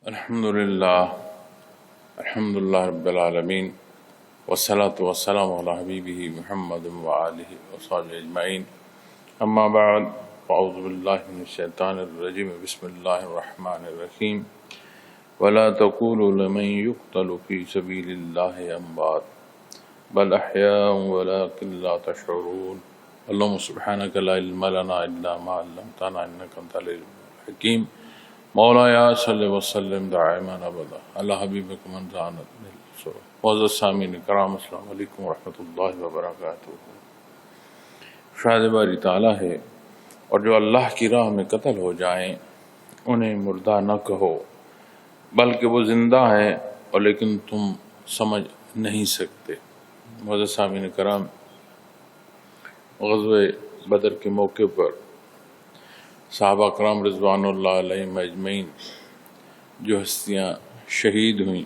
الحمدللہ رب العالمین والصلاة والسلام علی حبیبہ محمد وآلہ وصحبہ اجمعین اما بعد فاعوذ باللہ من الشیطان الرجیم بسم اللہ الرحمن الرحیم ولا تقولوا لمن يقتل في سبيل الله اموات بل احیاء ولكن لا تشعرون اللهم سبحانك لا علم لنا الا ما علمتنا انك انت العلیم الحکیم مولایا صلی وسلم دائما ابدا اللہ حبیبک من زانت معزز سامعین کرام السلام علیکم ورحمۃ اللہ وبرکاتہ۔ شاید باری تعالیٰ ہے اور جو اللہ کی راہ میں قتل ہو جائیں انہیں مردہ نہ کہو بلکہ وہ زندہ ہیں اور لیکن تم سمجھ نہیں سکتے۔ معزز سامعین کرام، غزوہ بدر کے موقع پر صحابہ کرام رضوان اللہ علیہم اجمعین جو ہستیاں شہید ہوئیں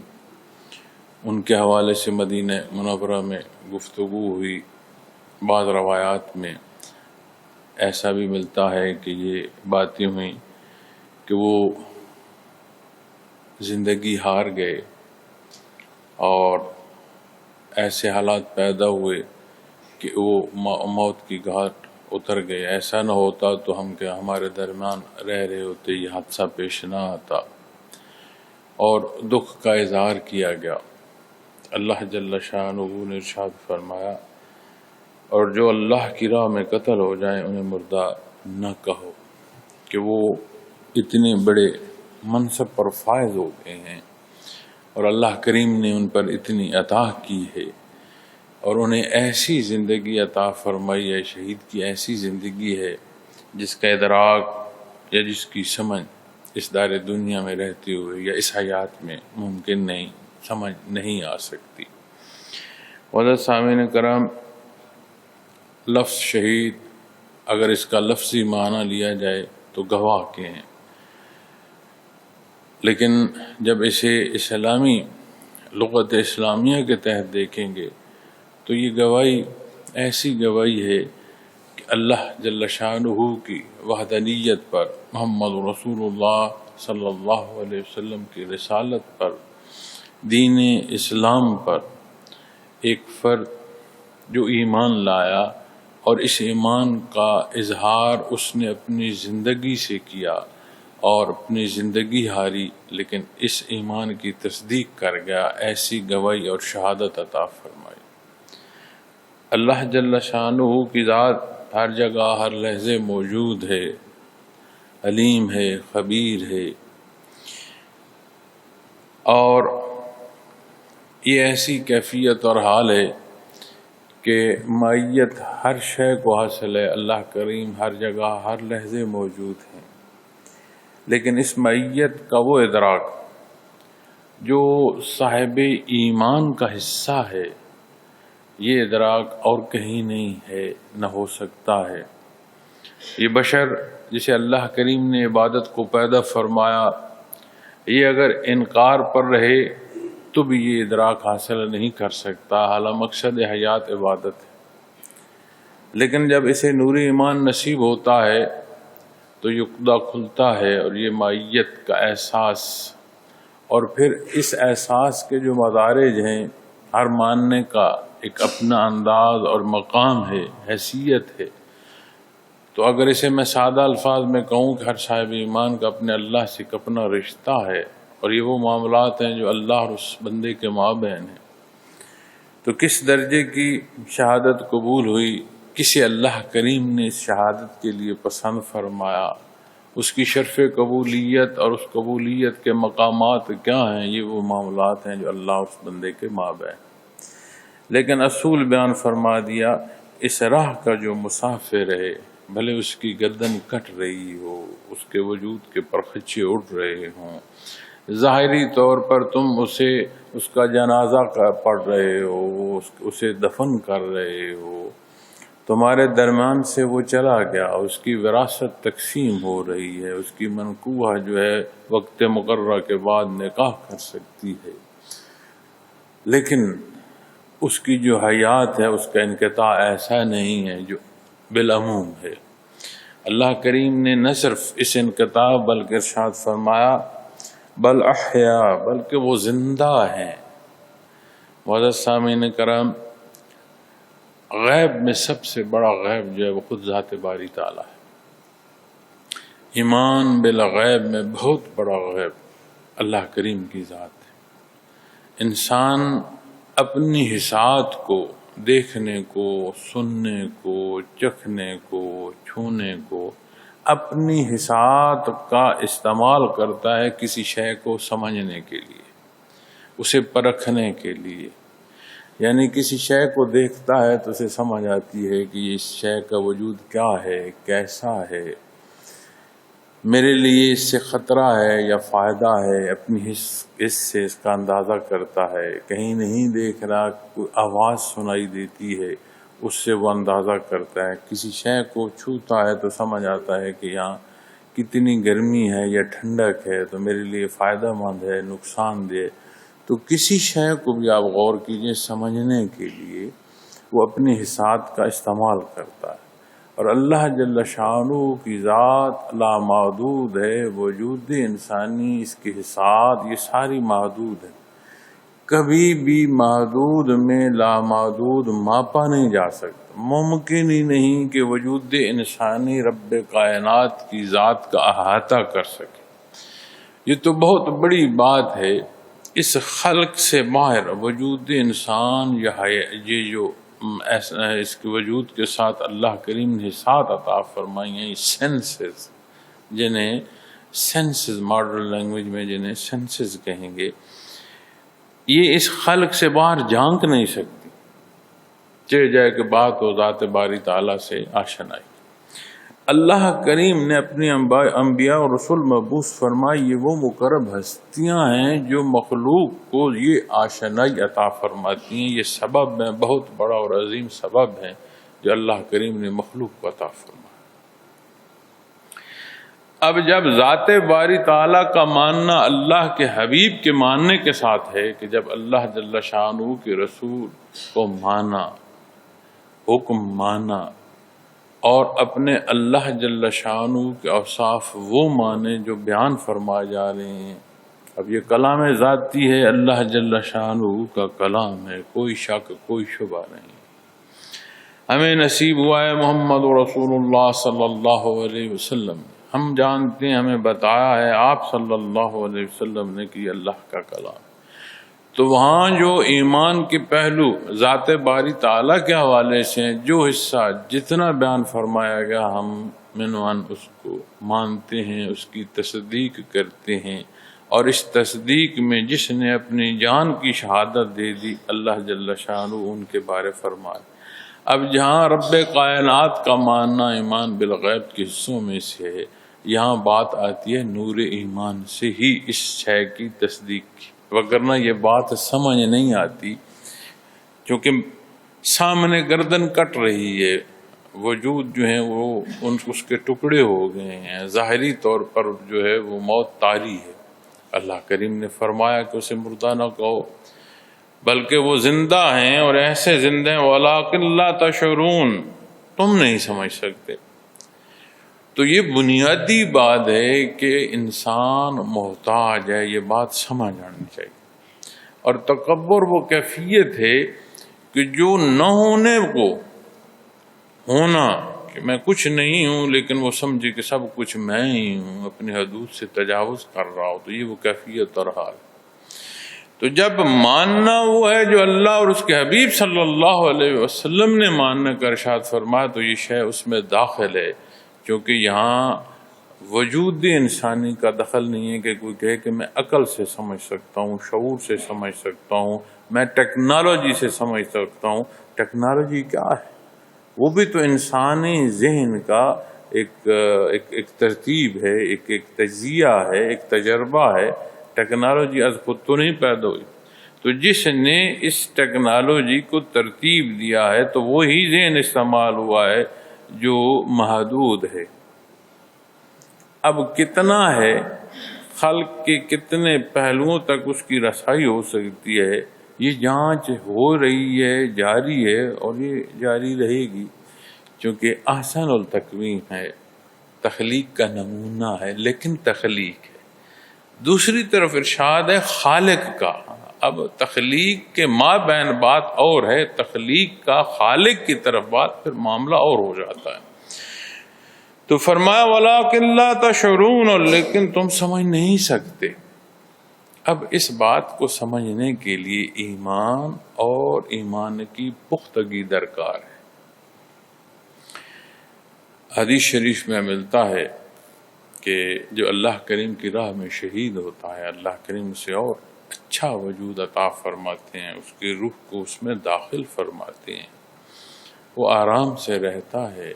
ان کے حوالے سے مدینہ منورہ میں گفتگو ہوئی۔ بعض روایات میں ایسا بھی ملتا ہے کہ یہ باتیں ہوئیں کہ وہ زندگی ہار گئے اور ایسے حالات پیدا ہوئے کہ وہ موت کی گھاٹ اتر گئے۔ ایسا نہ ہوتا تو ہم کیا ہمارے درمیان رہ رہے ہوتے، یہ حادثہ پیش نہ آتا، اور دکھ کا اظہار کیا گیا۔ اللہ جل شانہ نے ارشاد فرمایا اور جو اللہ کی راہ میں قتل ہو جائیں انہیں مردہ نہ کہو، کہ وہ اتنے بڑے منصب پر فائز ہو گئے ہیں اور اللہ کریم نے ان پر اتنی عطا کی ہے اور انہیں ایسی زندگی عطا فرمائی ہے، شہید کی ایسی زندگی ہے جس کا ادراک یا جس کی سمجھ اس دار دنیا میں رہتے ہوئے یا اس حیات میں ممکن نہیں، سمجھ نہیں آ سکتی۔ معزز سامعین کرام، لفظ شہید اگر اس کا لفظی معنی لیا جائے تو گواہ کے ہیں، لیکن جب اسے اسلامی لغت اسلامیہ کے تحت دیکھیں گے تو یہ گواہی ایسی گواہی ہے کہ اللہ جل شانہ کی وحدانیت پر، محمد رسول اللہ صلی اللہ علیہ وسلم کی رسالت پر، دین اسلام پر ایک فرد جو ایمان لایا اور اس ایمان کا اظہار اس نے اپنی زندگی سے کیا اور اپنی زندگی ہاری لیکن اس ایمان کی تصدیق کر گیا، ایسی گواہی اور شہادت عطا فرمائی۔ اللہ جل شانہ کی ذات ہر جگہ ہر لحظے موجود ہے، علیم ہے، خبیر ہے، اور یہ ایسی کیفیت اور حال ہے کہ معیت ہر شے کو حاصل ہے۔ اللہ کریم ہر جگہ ہر لحظے موجود ہیں، لیکن اس معیت کا وہ ادراک جو صاحب ایمان کا حصہ ہے، یہ ادراک اور کہیں نہیں ہے، نہ ہو سکتا ہے۔ یہ بشر جسے اللہ کریم نے عبادت کو پیدا فرمایا، یہ اگر انکار پر رہے تو بھی یہ ادراک حاصل نہیں کر سکتا، حالانکہ مقصد حیات عبادت ہے۔ لیکن جب اسے نور ایمان نصیب ہوتا ہے تو یقظہ کھلتا ہے اور یہ معیت کا احساس، اور پھر اس احساس کے جو مدارج ہیں، ہر ماننے کا ایک اپنا انداز اور مقام ہے، حیثیت ہے۔ تو اگر اسے میں سادہ الفاظ میں کہوں کہ ہر صاحب ایمان کا اپنے اللہ سے ایک اپنا رشتہ ہے اور یہ وہ معاملات ہیں جو اللہ اور اس بندے کے مابین ہیں، تو کس درجے کی شہادت قبول ہوئی، کسے اللہ کریم نے اس شہادت کے لیے پسند فرمایا، اس کی شرف قبولیت اور اس قبولیت کے مقامات کیا ہیں، یہ وہ معاملات ہیں جو اللہ اور اس بندے کے مابین۔ لیکن اصول بیان فرما دیا، اس راہ کا جو مسافر ہے بھلے اس کی گردن کٹ رہی ہو، اس کے وجود کے پرخچے اڑ رہے ہوں، ظاہری طور پر تم اس کا جنازہ پڑھ رہے ہو، اسے دفن کر رہے ہو، تمہارے درمیان سے وہ چلا گیا، اس کی وراثت تقسیم ہو رہی ہے، اس کی منقوہ جو ہے وقت مقررہ کے بعد نکاح کر سکتی ہے، لیکن اس کی جو حیات ہے اس کا انقطاع ایسا نہیں ہے جو بالعموم ہے۔ اللہ کریم نے نہ صرف اس انقطاع بلکہ ارشاد فرمایا بل احیا، بلکہ وہ زندہ ہیں۔ معزز سامعین کرام، غیب میں سب سے بڑا غیب جو ہے وہ خود ذات باری تعالیٰ ہے۔ ایمان بالغیب میں بہت بڑا غیب اللہ کریم کی ذات ہے۔ انسان اپنی حسات کو، دیکھنے کو، سننے کو، چکھنے کو، چھونے کو، اپنی حسات کا استعمال کرتا ہے کسی شے کو سمجھنے کے لیے، اسے پرکھنے کے لیے۔ یعنی کسی شے کو دیکھتا ہے تو اسے سمجھ آتی ہے کہ اس شے کا وجود کیا ہے، کیسا ہے، میرے لیے اس سے خطرہ ہے یا فائدہ ہے، اپنی حس سے اس کا اندازہ کرتا ہے۔ کہیں نہیں دیکھ رہا، کوئی آواز سنائی دیتی ہے، اس سے وہ اندازہ کرتا ہے۔ کسی شے کو چھوتا ہے تو سمجھ آتا ہے کہ یہاں کتنی گرمی ہے یا ٹھنڈک ہے، تو میرے لیے فائدہ مند ہے، نقصان دہ۔ تو کسی شے کو بھی آپ غور کیجئے، سمجھنے کے لیے وہ اپنی حسات کا استعمال کرتا ہے۔ اور اللہ جل شانہ کی ذات لامحدود ہے، وجود انسانی، اس کی حسات یہ ساری محدود ہے، کبھی بھی محدود میں لامحدود ماپا نہیں جا سکتا۔ ممکن ہی نہیں کہ وجود انسانی رب کائنات کی ذات کا احاطہ کر سکے۔ یہ تو بہت بڑی بات ہے۔ اس خلق سے باہر وجود انسان یہ جو اس کے وجود کے ساتھ اللہ کریم نے حسات عطا فرمائی ہیں، سینسز، جنہیں سینسز ماڈرن لینگویج میں جنہیں سینسز کہیں گے، یہ اس خلق سے باہر جھانک نہیں سکتی، چاہے جائے کہ بات ہو ذات باری تعالیٰ سے آشنائی۔ اللہ کریم نے اپنے انبیاء اور رسول مبعوث فرمائی، یہ وہ مقرب ہستیاں ہیں جو مخلوق کو یہ آشنائی عطا فرماتی ہیں۔ یہ سبب ہے، بہت بڑا اور عظیم سبب ہے جو اللہ کریم نے مخلوق کو عطا فرمایا۔ اب جب ذات باری تعالیٰ کا ماننا اللہ کے حبیب کے ماننے کے ساتھ ہے کہ جب اللہ جل شانہ کے رسول کو مانا، حکم مانا، اور اپنے اللہ جل شانہ کے اوصاف وہ مانے جو بیان فرمائے جا رہے ہیں۔ اب یہ کلام ذاتی ہے، اللہ جل شانہ کا کلام ہے، کوئی شک کوئی شبہ نہیں۔ ہمیں نصیب ہوا ہے محمد رسول اللہ صلی اللہ علیہ وسلم، ہم جانتے ہیں، ہمیں بتایا ہے آپ صلی اللہ علیہ وسلم نے کہ یہ اللہ کا کلام۔ تو وہاں جو ایمان کے پہلو ذات باری تعالیٰ کے حوالے سے ہیں، جو حصہ جتنا بیان فرمایا گیا ہم منوان اس کو مانتے ہیں، اس کی تصدیق کرتے ہیں، اور اس تصدیق میں جس نے اپنی جان کی شہادت دے دی اللہ جل شانہ ان کے بارے فرمائے۔ اب جہاں رب کائنات کا ماننا ایمان بالغیب کے حصوں میں سے ہے، یہاں بات آتی ہے نور ایمان سے ہی اس شے کی تصدیق کی، وگرنہ یہ بات سمجھ نہیں آتی، کیونکہ سامنے گردن کٹ رہی ہے، وجود جو ہے وہ اس کے ٹکڑے ہو گئے ہیں، ظاہری طور پر جو ہے وہ موت طاری ہے۔ اللہ کریم نے فرمایا کہ اسے مردہ نہ کہو، بلکہ وہ زندہ ہیں، اور ایسے زندہ ہیں وَلَٰكِن لَا تَشْعُرُونَ، تم نہیں سمجھ سکتے۔ تو یہ بنیادی بات ہے کہ انسان محتاج ہے، یہ بات سمجھ آنی چاہیے۔ اور تکبر وہ کیفیت ہے کہ جو نہ ہونے کو ہونا، کہ میں کچھ نہیں ہوں لیکن وہ سمجھے کہ سب کچھ میں ہی ہوں، اپنی حدود سے تجاوز کر رہا ہوں، تو یہ وہ کیفیت اور حال۔ تو جب ماننا وہ ہے جو اللہ اور اس کے حبیب صلی اللہ علیہ وسلم نے ماننے کا ارشاد فرمایا، تو یہ شے اس میں داخل ہے، کیونکہ یہاں وجود انسانی کا دخل نہیں ہے کہ کوئی کہے کہ میں عقل سے سمجھ سکتا ہوں، شعور سے سمجھ سکتا ہوں، میں ٹیکنالوجی سے سمجھ سکتا ہوں۔ ٹیکنالوجی کیا ہے؟ وہ بھی تو انسانی ذہن کا ایک ترتیب ہے، ایک تجزیہ ہے، ایک تجربہ ہے۔ ٹیکنالوجی از خود تو نہیں پیدا ہوئی، تو جس نے اس ٹیکنالوجی کو ترتیب دیا ہے تو وہی ذہن استعمال ہوا ہے جو محدود ہے۔ اب کتنا ہے، خلق کے کتنے پہلوؤں تک اس کی رسائی ہو سکتی ہے، یہ جانچ ہو رہی ہے، جاری ہے، اور یہ جاری رہے گی، چونکہ احسن التقویم ہے، تخلیق کا نمونہ ہے، لیکن تخلیق ہے۔ دوسری طرف ارشاد ہے خالق کا. اب تخلیق کے مابین بات اور ہے، تخلیق کا خالق کی طرف بات، پھر معاملہ اور ہو جاتا ہے. تو فرمایا وَلَٰكِن لَّا تَشْعُرُونَ، لیکن تم سمجھ نہیں سکتے. اب اس بات کو سمجھنے کے لیے ایمان اور ایمان کی پختگی درکار ہے. حدیث شریف میں ملتا ہے کہ جو اللہ کریم کی راہ میں شہید ہوتا ہے، اللہ کریم اسے اور اچھا وجود عطا فرماتے ہیں، اس کی روح کو اس میں داخل فرماتے ہیں، وہ آرام سے رہتا ہے،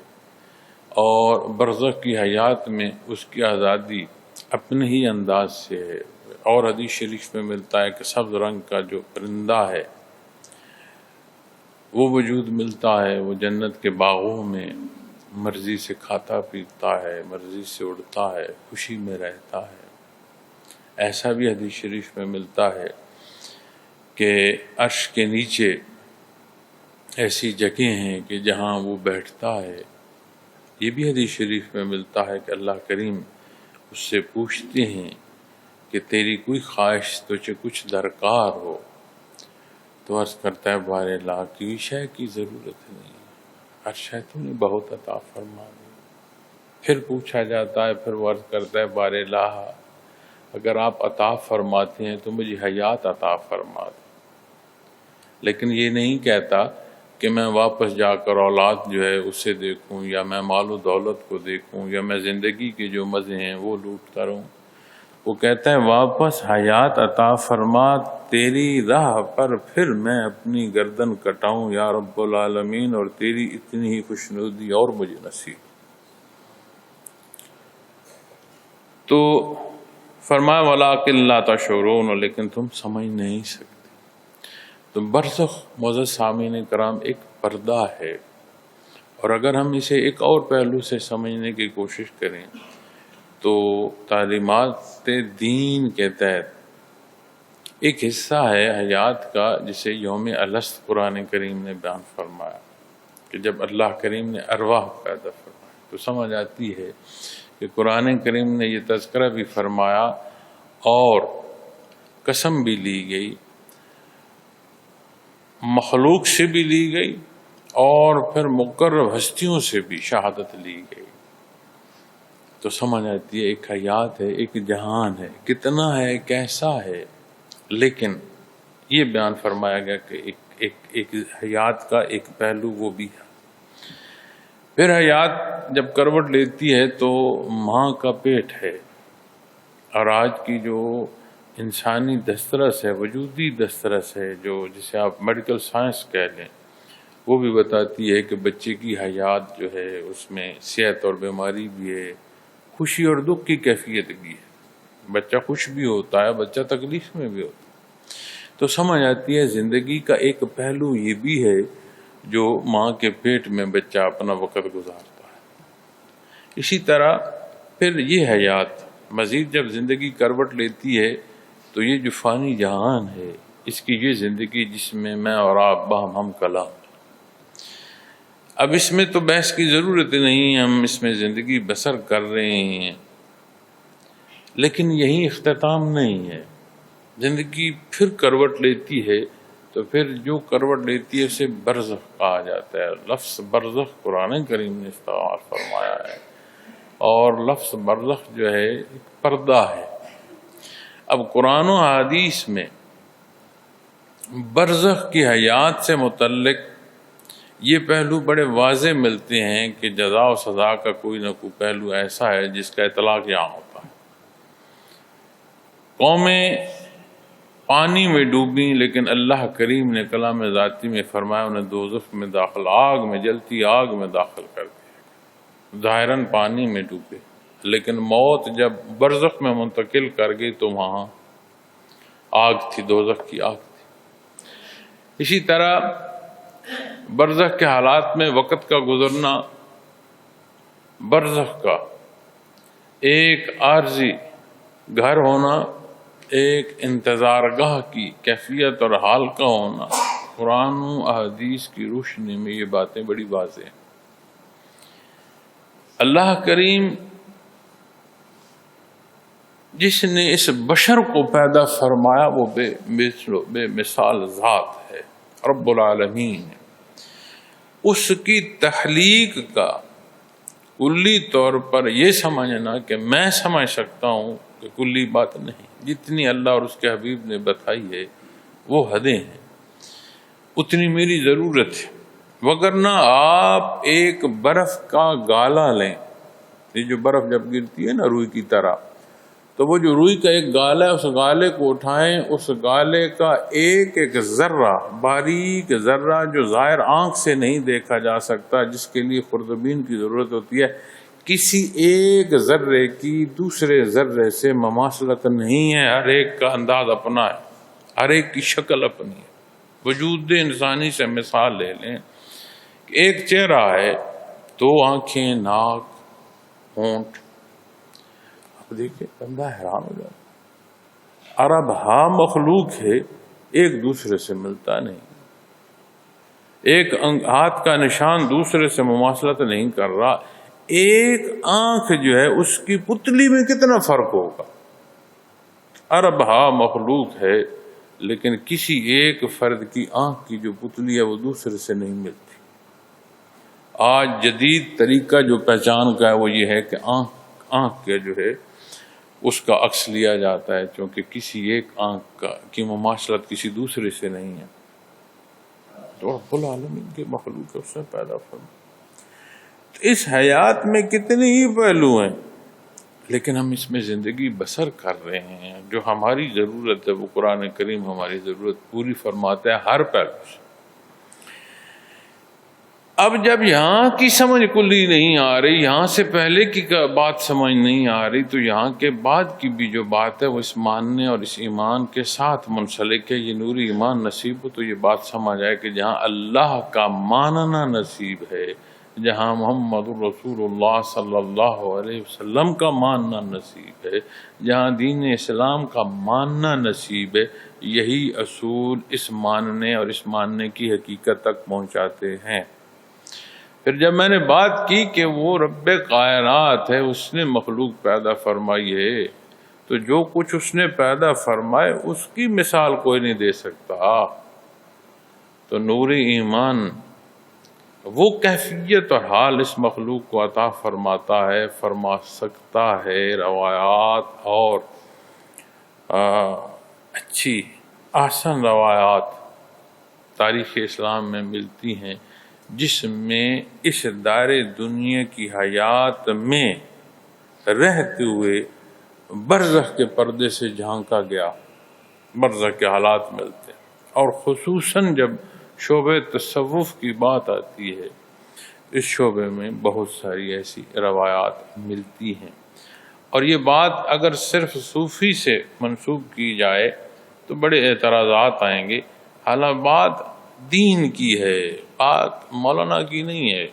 اور برزخ کی حیات میں اس کی آزادی اپنے ہی انداز سے ہے. اور حدیث شریف میں ملتا ہے کہ سبز رنگ کا جو پرندہ ہے وہ وجود ملتا ہے، وہ جنت کے باغوں میں مرضی سے کھاتا پیتا ہے، مرضی سے اڑتا ہے، خوشی میں رہتا ہے. ایسا بھی حدیث شریف میں ملتا ہے کہ عرش کے نیچے ایسی جگہیں ہیں کہ جہاں وہ بیٹھتا ہے. یہ بھی حدیث شریف میں ملتا ہے کہ اللہ کریم اس سے پوچھتے ہیں کہ تیری کوئی خواہش تجھے کچھ درکار ہو، تو عرض کرتا ہے بار اللہ کی شے کی ضرورت نہیں، ہر شے تو نے بہت عطا فرما دی. پھر پوچھا جاتا ہے، پھر وہ عرض کرتا ہے بار اللہ اگر آپ عطا فرماتے ہیں تو مجھے حیات عطا فرما دیں. لیکن یہ نہیں کہتا کہ میں واپس جا کر اولاد جو ہے اسے دیکھوں، یا میں مال و دولت کو دیکھوں، یا میں زندگی کے جو مزے ہیں وہ لوٹتا رہوں. وہ کہتا ہے واپس حیات عطا فرما تیری راہ پر، پھر میں اپنی گردن کٹاؤں یا رب العالمین، اور تیری اتنی ہی خوشنودی اور مجھے نصیب. تو فرمایا وَلَٰكِن لَّا تَشْعُرُونَ، لیکن تم سمجھ نہیں سکتے. تو برزخ معزز سامعین کرام ایک پردہ ہے، اور اگر ہم اسے ایک اور پہلو سے سمجھنے کی کوشش کریں تو تعلیمات دین کے تحت ایک حصہ ہے حیات کا جسے یوم الست قرآن کریم نے بیان فرمایا کہ جب اللہ کریم نے ارواح پیدا فرمایا، تو سمجھ آتی ہے کہ قرآن کریم نے یہ تذکرہ بھی فرمایا اور قسم بھی لی گئی، مخلوق سے بھی لی گئی اور پھر مقرب ہستیوں سے بھی شہادت لی گئی. تو سمجھ آتی ہے ایک حیات ہے، ایک جہان ہے، کتنا ہے، کیسا ہے. لیکن یہ بیان فرمایا گیا کہ ایک حیات کا ایک پہلو وہ بھی ہے. پھر حیات جب کروٹ لیتی ہے تو ماں کا پیٹ ہے، اور آج کی جو انسانی دسترس ہے، وجودی دسترس ہے، جو جسے آپ میڈیکل سائنس کہہ لیں، وہ بھی بتاتی ہے کہ بچے کی حیات جو ہے اس میں صحت اور بیماری بھی ہے، خوشی اور دکھ کی کیفیت بھی ہے. بچہ خوش بھی ہوتا ہے، بچہ تکلیف میں بھی ہوتا ہے. تو سمجھ آتی ہے زندگی کا ایک پہلو یہ بھی ہے جو ماں کے پیٹ میں بچہ اپنا وقت گزارتا ہے. اسی طرح پھر یہ حیات مزید جب زندگی کروٹ لیتی ہے تو یہ جو فانی جہان ہے، اس کی یہ زندگی جس میں میں اور آپ باہم ہم کلام. اب اس میں تو بحث کی ضرورت نہیں، ہم اس میں زندگی بسر کر رہے ہیں، لیکن یہی اختتام نہیں ہے. زندگی پھر کروٹ لیتی ہے، تو پھر جو کروٹ لیتی ہے اسے برزخ کہا جاتا ہے. لفظ برزخ قرآن کریم نے استعمال فرمایا ہے، اور لفظ برزخ جو ہے ایک پردہ ہے. اب قرآن و حدیث میں برزخ کی حیات سے متعلق یہ پہلو بڑے واضح ملتے ہیں کہ جزا و سزا کا کوئی نہ کوئی پہلو ایسا ہے جس کا اطلاق یہاں ہوتا ہے. قومیں پانی میں ڈوبیں، لیکن اللہ کریم نے کلام ذاتی میں فرمایا انہیں دوزخ میں داخل، آگ میں، جلتی آگ میں داخل کر دیا. ظاہراً پانی میں ڈوبے، لیکن موت جب برزخ میں منتقل کر گئی تو وہاں آگ تھی، دوزخ کی آگ تھی. اسی طرح برزخ کے حالات میں وقت کا گزرنا، برزخ کا ایک عارضی گھر ہونا، ایک انتظار گاہ کی کیفیت اور حال کا ہونا، قرآن و احادیث کی روشنی میں یہ باتیں بڑی واضح ہیں. اللہ کریم جس نے اس بشر کو پیدا فرمایا وہ بے مثال ذات ہے، رب العالمین ہے۔ اس کی تخلیق کا کلی طور پر یہ سمجھنا کہ میں سمجھ سکتا ہوں کہ کلی بات نہیں، جتنی اللہ اور اس کے حبیب نے بتائی ہے وہ حدیں ہیں، اتنی میری ضرورت ہے۔ وگرنہ آپ ایک برف کا گالا لیں، یہ جو برف جب گرتی ہے نا روئی کی طرح، تو وہ جو روئی کا ایک گالا ہے اس گالے کو اٹھائیں، اس گالے کا ایک ایک ذرہ، باریک ذرہ جو ظاہر آنکھ سے نہیں دیکھا جا سکتا، جس کے لیے خوردبین کی ضرورت ہوتی ہے، کسی ایک ذرے کی دوسرے ذرے سے مماثلت نہیں ہے۔ ہر ایک کا انداز اپنا ہے، ہر ایک کی شکل اپنی ہے۔ وجود انسانی سے مثال لے لیں کہ ایک چہرہ ہے، دو آنکھیں، ناک، ہونٹ، دیکھیں بندہ حیران ہو جاتا۔ عرب ہاں مخلوق ہے، ایک دوسرے سے ملتا نہیں، ایک ہاتھ کا نشان دوسرے سے مماثلت نہیں کر رہا، ایک آنکھ جو ہے اس کی پتلی میں کتنا فرق ہوگا۔ عرب ہاں مخلوق ہے لیکن کسی ایک فرد کی آنکھ کی جو پتلی ہے وہ دوسرے سے نہیں ملتی۔ آج جدید طریقہ جو پہچان کا ہے وہ یہ ہے کہ آنکھ کے جو ہے اس کا عکس لیا جاتا ہے، چونکہ کسی ایک آنکھ کی مماثلت کسی دوسرے سے نہیں ہے۔ تو رب العالمین کے مخلوق اس سے پیدا فرمایا۔ تو اس حیات میں کتنے ہی پہلو ہیں، لیکن ہم اس میں زندگی بسر کر رہے ہیں۔ جو ہماری ضرورت ہے وہ قرآن کریم ہماری ضرورت پوری فرماتا ہے ہر پہلو سے۔ اب جب یہاں کی سمجھ کلی نہیں آ رہی، یہاں سے پہلے کی بات سمجھ نہیں آ رہی، تو یہاں کے بعد کی بھی جو بات ہے وہ اس ماننے اور اس ایمان کے ساتھ منسلک ہے۔ یہ نوری ایمان نصیب ہو تو یہ بات سمجھ آئے کہ جہاں اللہ کا ماننا نصیب ہے، جہاں محمد رسول اللہ صلی اللہ علیہ وسلم کا ماننا نصیب ہے، جہاں دین اسلام کا ماننا نصیب ہے، یہی اصول اس ماننے اور اس ماننے کی حقیقت تک پہنچاتے ہیں۔ پھر جب میں نے بات کی کہ وہ رب کائنات ہے، اس نے مخلوق پیدا فرمائی ہے، تو جو کچھ اس نے پیدا فرمائے اس کی مثال کوئی نہیں دے سکتا۔ تو نور ایمان وہ کیفیت اور حال اس مخلوق کو عطا فرماتا ہے، فرما سکتا ہے۔ روایات اور اچھی احسن روایات تاریخ اسلام میں ملتی ہیں، جس میں اس دار دنیا کی حیات میں رہتے ہوئے برزخ کے پردے سے جھانکا گیا، برزخ کے حالات ملتے ہیں۔ اور خصوصاً جب شعبہ تصوف کی بات آتی ہے، اس شعبے میں بہت ساری ایسی روایات ملتی ہیں۔ اور یہ بات اگر صرف صوفی سے منسوب کی جائے تو بڑے اعتراضات آئیں گے، حالانکہ بات دین کی ہے، بات مولانا کی نہیں ہے،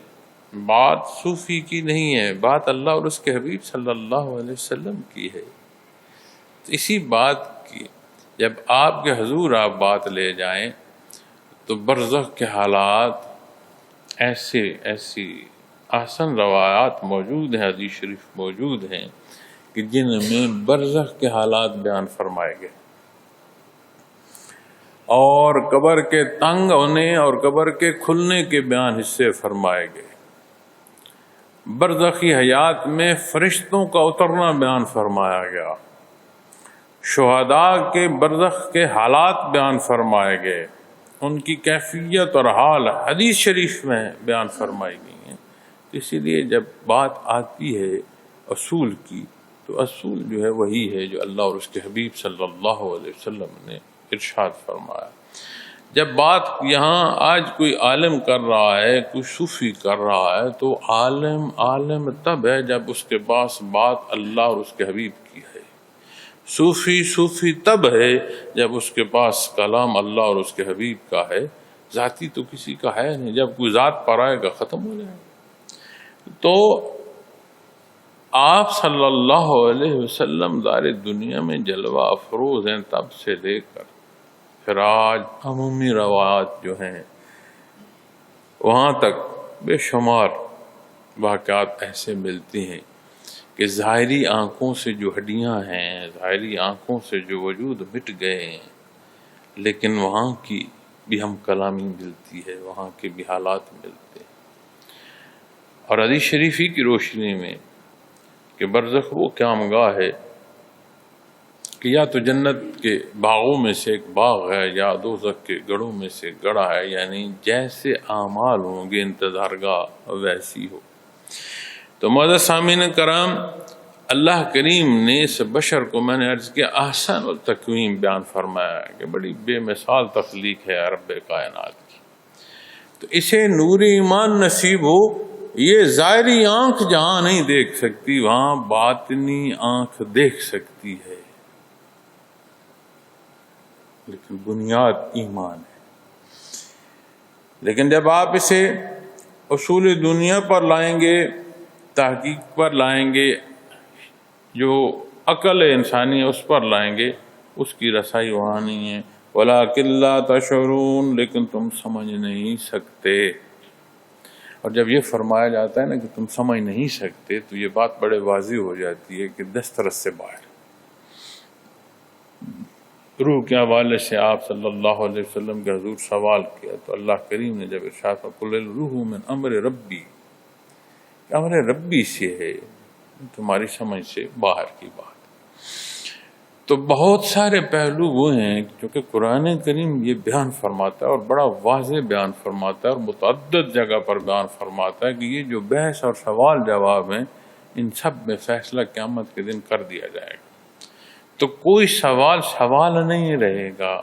بات صوفی کی نہیں ہے، بات اللہ اور اس کے حبیب صلی اللہ علیہ وسلم کی ہے۔ اسی بات کی جب آپ کے حضور آپ بات لے جائیں تو برزخ کے حالات ایسی احسن روایات موجود ہیں، حدیث شریف موجود ہیں کہ جن میں برزخ کے حالات بیان فرمائے گئے، اور قبر کے تنگ ہونے اور قبر کے کھلنے کے بیان حصے فرمائے گئے، برزخی حیات میں فرشتوں کا اترنا بیان فرمایا گیا، شہداء کے برزخ کے حالات بیان فرمائے گئے، ان کی کیفیت اور حال حدیث شریف میں بیان فرمائی گئی ہیں۔ اسی لیے جب بات آتی ہے اصول کی تو اصول جو ہے وہی ہے جو اللہ اور اس کے حبیب صلی اللہ علیہ وسلم نے ارشاد فرمایا۔ جب بات یہاں آج کوئی عالم کر رہا ہے، کوئی صوفی کر رہا ہے، تو عالم تب ہے جب اس کے پاس بات اللہ اور اس کے حبیب کی ہے۔ صوفی تب ہے جب اس کے پاس کلام اللہ اور اس کے حبیب کا ہے، ذاتی تو کسی کا ہے نہیں، جب کوئی ذات پر آئے گا ختم ہو جائے گا۔ تو آپ صلی اللہ علیہ وسلم دار دنیا میں جلوہ افروز ہیں تب سے لے کر پھر آج عمومی روایات جو ہیں وہاں تک بے شمار واقعات ایسے ملتی ہیں کہ ظاہری آنکھوں سے جو ہڈیاں ہیں، ظاہری آنکھوں سے جو وجود مٹ گئے ہیں، لیکن وہاں کی بھی ہم کلامی ملتی ہے، وہاں کے بھی حالات ملتے ہیں۔ اور حدیث شریفی کی روشنی میں کہ برزخ وہ قیام گاہ ہے کہ یا تو جنت کے باغوں میں سے ایک باغ ہے یا دوزخ کے گڑھوں میں سے گڑھا ہے، یعنی جیسے اعمال ہوں گے انتظار گاہ ویسی ہو۔ تو معزز سامعین کرام، اللہ کریم نے اس بشر کو، میں نے عرض کیا، احسن التقویم بیان فرمایا کہ بڑی بے مثال تخلیق ہے رب کائنات کی۔ تو اسے نور ایمان نصیب ہو، یہ ظاہری آنکھ جہاں نہیں دیکھ سکتی وہاں باطنی آنکھ دیکھ سکتی ہے، لیکن بنیاد ایمان ہے۔ لیکن جب آپ اسے اصول دنیا پر لائیں گے، تحقیق پر لائیں گے، جو عقل انسانی ہے اس پر لائیں گے، اس کی رسائی وہاں نہیں ہے۔ وَلَٰكِن لَّا تَشْعُرُونَ، لیکن تم سمجھ نہیں سکتے۔ اور جب یہ فرمایا جاتا ہے نا کہ تم سمجھ نہیں سکتے، تو یہ بات بڑے واضح ہو جاتی ہے کہ دسترس سے باہر۔ روح کے حوالے سے آپ صلی اللہ علیہ وسلم کے حضور سوال کیا تو اللہ کریم نے جب ارشاد فرمایا قُلِ الرُّوحُ مِنْ أَمْرِ رَبِّي، کہ امر ربی سے ہے، تمہاری سمجھ سے باہر کی بات۔ تو بہت سارے پہلو وہ ہیں جو کہ قرآن کریم یہ بیان فرماتا ہے، اور بڑا واضح بیان فرماتا ہے، اور متعدد جگہ پر بیان فرماتا ہے کہ یہ جو بحث اور سوال جواب ہیں، ان سب میں فیصلہ قیامت کے دن کر دیا جائے گا۔ تو کوئی سوال نہیں رہے گا،